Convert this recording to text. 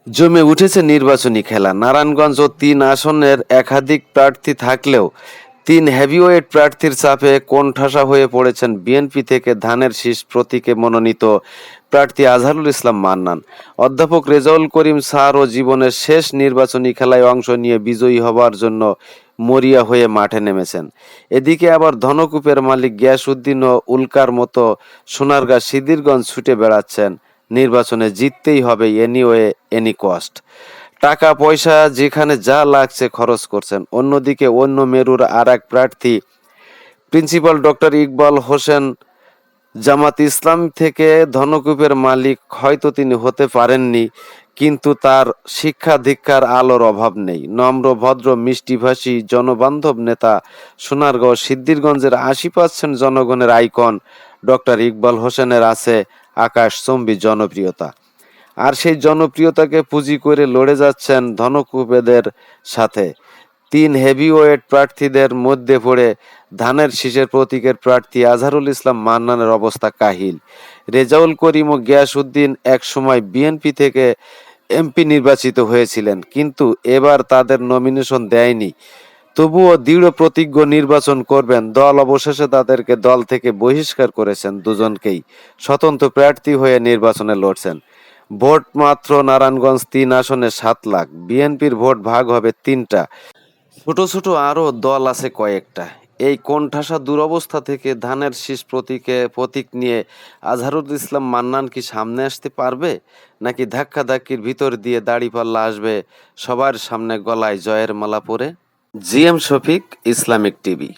জমে উঠেছে নির্বাচনী খেলা। নারায়ণগঞ্জ ও ৩ আসনের একাধিক প্রার্থী থাকলেও ৩ হেভিওয়েট প্রার্থীর চাপে কোণঠাসা হয়ে পড়েছেন বিএনপি থেকে ধানের শীষ প্রতীকে মনোনীত প্রার্থী আজহারুল ইসলাম মান্নান। অধ্যাপক রেজাউল করিম স্যারও জীবনের শেষ নির্বাচনী খেলায় অংশ নিয়ে বিজয়ী হবার জন্য মরিয়া হয়ে মাঠে নেমেছেন। এদিকে আবার ধনকূপের মালিক গিয়াসউদ্দিন ও উল্কার মতো সোনারগাঁ সিদ্ধিরগঞ্জ ছুটে বেড়াচ্ছেন নির্বাচনে জিততেই হবে এনিওয়ে এনি কস্ট। টাকা পয়সা যেখানে যা লাগছে খরচ করছেন। অন্যদিকে অন্য মেরুর আর এক প্রার্থী প্রিন্সিপাল ডক্টর ইকবাল হোসেন জামাত ইসলাম থেকে ধনকূপের মালিক হয়তো তিনি হতে পারেননি, কিন্তু তার শিক্ষা দীক্ষার আলোর অভাব নেই। নম্র ভদ্র মিষ্টিভাষী জনবান্ধব নেতা। সোনারগাঁও সিদ্ধিরগঞ্জের ৮০% জনগণের আইকন ডক্টর ইকবাল হোসেনের আছে আকাশচম্বী জনপ্রিয়তা। আর সেই জনপ্রিয়তাকে পুঁজি করে লড়ে যাচ্ছেন ধনকুবেদের সাথে। ৩ হেভিওয়েট প্রার্থীদের মধ্যে পড়ে ধানের শীষের প্রতীকের প্রার্থী আজহারুল ইসলাম মান্নানের অবস্থা কাহিল। রেজাউল করিম ও গিয়াসউদ্দিন একসময় বিএনপি থেকে এমপি নির্বাচিত হয়েছিলেন, কিন্তু এবার তাদের নমিনেশন দেয়নি। তবুও দৃঢ় প্রতিজ্ঞ নির্বাচন করবেন। দল অবশেষে তাদেরকে দল থেকে বহিষ্কার করেছেন। দুজনকেই স্বতন্ত্র প্রার্থী হয়ে নির্বাচনে লড়ছেন। ভোট মাত্র নারায়ণগঞ্জ ৩ আসনে ৭ লাখ। বিএনপির ভোট ভাগ হবে ৩টা। ছোট ছোট আরও দল আছে কয়েকটা। এই কোণঠাসা দুরবস্থা থেকে ধানের শীষ প্রতীক নিয়ে আজহারুল ইসলাম মান্নান কি সামনে আসতে পারবে, নাকি ধাক্কাধাক্কির ভিতর দিয়ে দাড়িপাল্লা আসবে সবার সামনে গলায় জয়ের মালা পরে? GM Shafiq, Islamic TV.